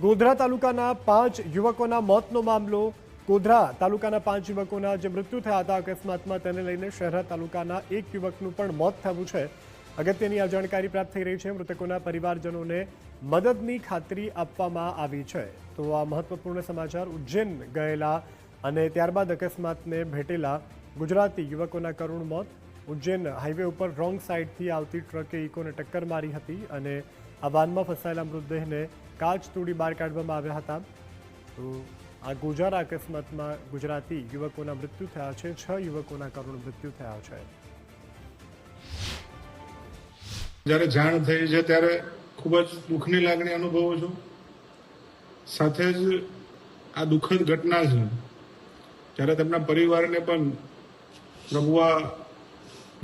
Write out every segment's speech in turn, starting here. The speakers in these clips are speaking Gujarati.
ગોધરા તાલુકાના 5 યુવકોના મોતનો મામલો। ગોધરા તાલુકાના 5 યુવકોના જે મૃત્યુ થયા હતા અકસ્માતમાં, તેને લઈને શહેરા તાલુકાના એક યુવકનું પણ મોત થયું છે। અગત્યની આ જાણકારી પ્રાપ્ત થઈ રહી છે। મૃતકોના પરિવારજનોને મદદની ખાતરી આપવામાં આવી છે। તો આ મહત્વપૂર્ણ સમાચાર। ઉજ્જૈન ગયેલા અને ત્યારબાદ અકસ્માતને ભેટેલા ગુજરાતી યુવકોના કરુણ મોત। ઉજ્જૈન હાઈવે ઉપર રોંગ સાઈડથી આવતી ટ્રકે ઇકોને ટક્કર મારી હતી અને આ વાનમાં ફસાયેલા મૃતદેહને કાચ તોડી બહાર કાઢવામાં આવ્યા હતા। તો આ ગોજારા અકસ્માતમાં ગુજરાતી યુવકોના મૃત્યુ થયા છે। 6 યુવકોના કરુણ મૃત્યુ થયા છે। જ્યારે જાણ થઈ છે ત્યારે ખૂબ જ દુઃખની લાગણી અનુભવું છું। સાથે જ આ દુઃખદ ઘટના છે ત્યારે તેમના પરિવારને પણ પ્રભુ આ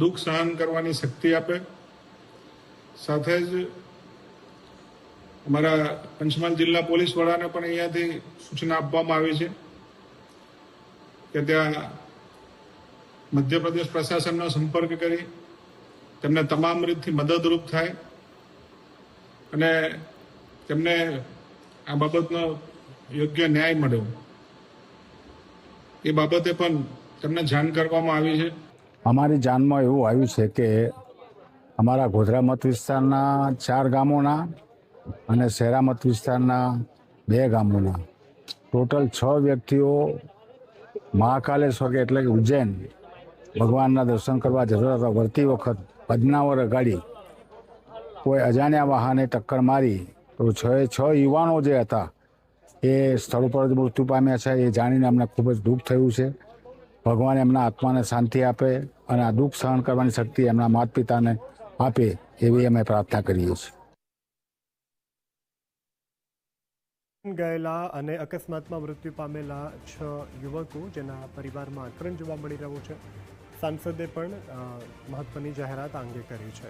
દુઃખ સહન કરવાની શક્તિ આપે। સાથે જ અમારા પંચમહાલ જિલ્લા પોલીસ વડાને પણ અહીંયાથી સૂચના આપવામાં આવી છે કે ત્યાં મધ્યપ્રદેશ પ્રશાસનનો સંપર્ક કરી તેમને તમામ રીતથી મદદરૂપ થાય અને તેમને આ બાબતનો યોગ્ય ન્યાય મળે એ બાબતે પણ તેમને જાણ કરવામાં આવી છે। અમારી જાણમાં એવું આવ્યું છે કે અમારા ગોધરા મત વિસ્તારના 4 ગામોના અને શહેરા મત વિસ્તારના 2 ગામોના ટોટલ 6 વ્યક્તિઓ મહાકાલેશ્વર એટલે કે ઉજ્જૈન ભગવાનના દર્શન કરવા જતા હતા। વળતી વખત પદનાવર અગાડી કોઈ અજાણ્યા વાહને ટક્કર મારી તો 6 યુવાનો જે હતા એ સ્થળ પર જ મૃત્યુ પામ્યા છે। એ જાણીને અમને ખૂબ જ દુઃખ થયું છે। ભગવાન એમના આત્માને શાંતિ આપે અને આ દુઃખ સહન કરવાની શક્તિ એમના માતા પિતાને આપે એવી અમે પ્રાર્થના કરીએ છીએ। ગયેલા અને અકસ્માતમાં મૃત્યુ પામેલા 6 યુવકો, જેના પરિવારમાં આક્રંદ જોવા મળી રહ્યો છે। સાંસદે પણ મહત્વની જાહેરાત આ અંગે કરી છે।